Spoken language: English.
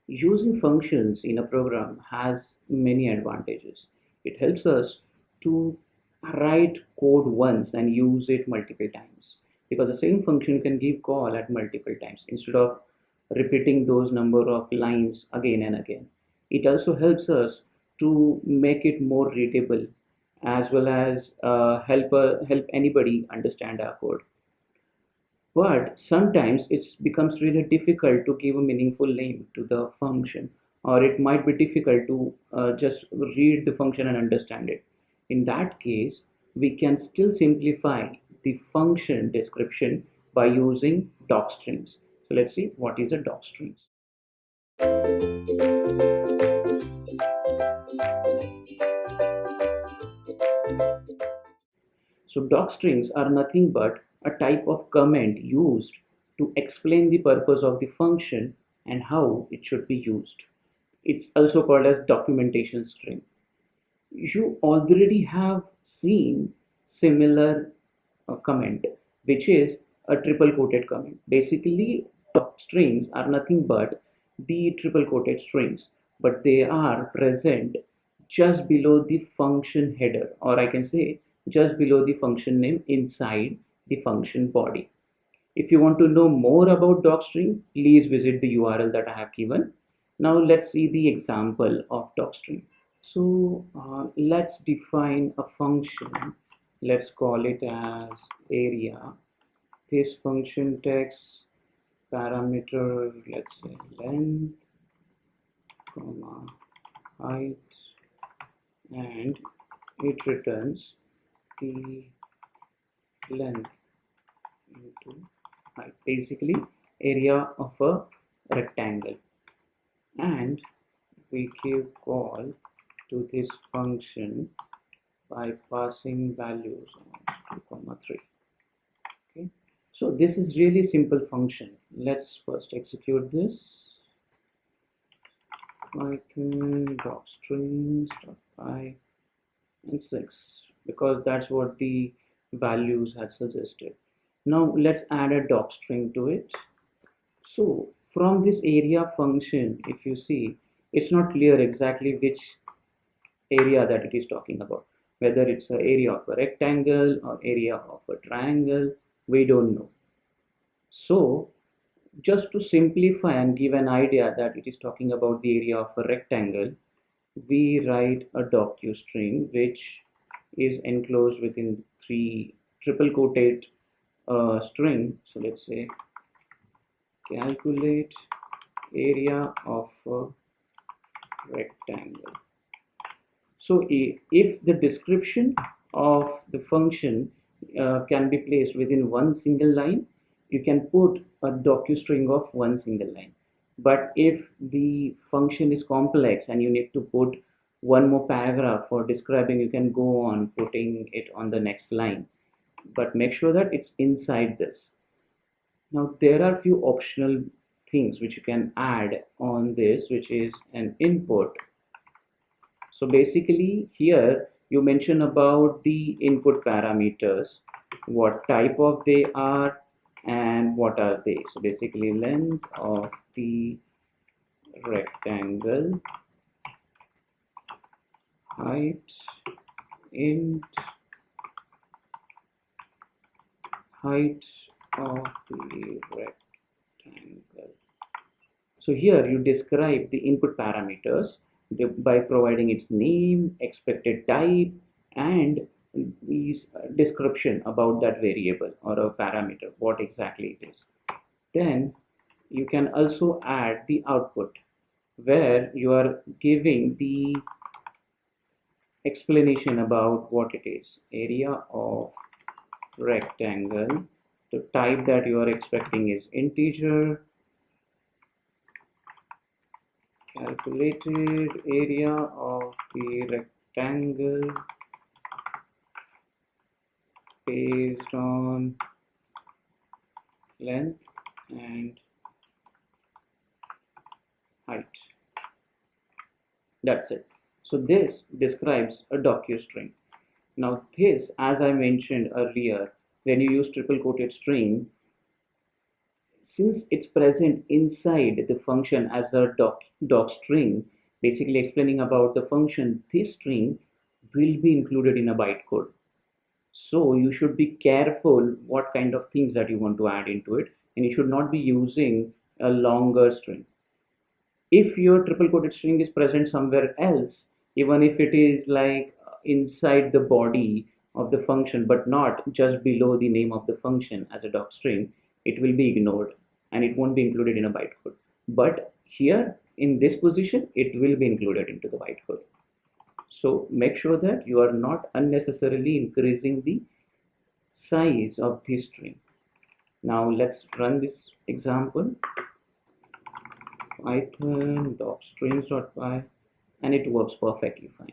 Using functions in a program has many advantages. It helps us to write code once and use it multiple times, because the same function can give call at multiple times instead of repeating those number of lines again and again. It also helps us to make it more readable, as well as help anybody understand our code. But sometimes it becomes really difficult to give a meaningful name to the function, or it might be difficult to just read the function and understand it. In that case, we can still simplify the function description by using docstrings. So let's see what is a docstring. So docstrings are nothing but a type of comment used to explain the purpose of the function and how it should be used. It's also called as documentation string. You already have seen similar comment, which is a triple quoted comment. Basically, strings are nothing but the triple quoted strings, but they are present just below the function header, or I can say just below the function name inside the function body. If you want to know more about docstring, please visit the URL that I have given. Now let's see the example of docstring. So let's define a function. Let's call it as area. This function takes parameter, let's say length, comma, height, and it returns the length into height, basically area of a rectangle. And we give call to this function by passing values of 2, 3. Okay, so this is really simple function. Let's first execute this. Python docstrings.py and 6, because that's what the values had suggested. Now let's add a docstring to it. So from this area function, if you see, it's not clear exactly which area that it is talking about, whether it's an area of a rectangle or area of a triangle, we don't know. So just to simplify and give an idea that it is talking about the area of a rectangle, we write a docstring which is enclosed within three triple quoted string. So let's say calculate area of a rectangle. So if the description of the function can be placed within one single line, you can put a docstring of one single line. But if the function is complex and you need to put one more paragraph for describing, you can go on putting it on the next line. But make sure that it's inside this. Now there are few optional things which you can add on this, which is an input. So basically here you mention about the input parameters, what type of they are and what are they. So basically length of the rectangle, height, int, height of the rectangle. So here you describe the input parameters by providing its name, expected type, and these description about that variable or a parameter, what exactly it is. Then you can also add the output, where you are giving the explanation about what it is. Area of rectangle, the type that you are expecting is integer, calculated area of the rectangle based on length and height. That's it. So this describes a docstring. Now this, as I mentioned earlier, when you use triple quoted string, since it's present inside the function as a doc string, basically explaining about the function, this string will be included in a bytecode. So you should be careful what kind of things that you want to add into it, and you should not be using a longer string. If your triple quoted string is present somewhere else, even if it is like inside the body of the function but not just below the name of the function as a doc string, it will be ignored and it won't be included in a bytecode. But here in this position, it will be included into the bytecode. So make sure that you are not unnecessarily increasing the size of this string. Now let's run this example. Python docstrings.py, and it works perfectly fine.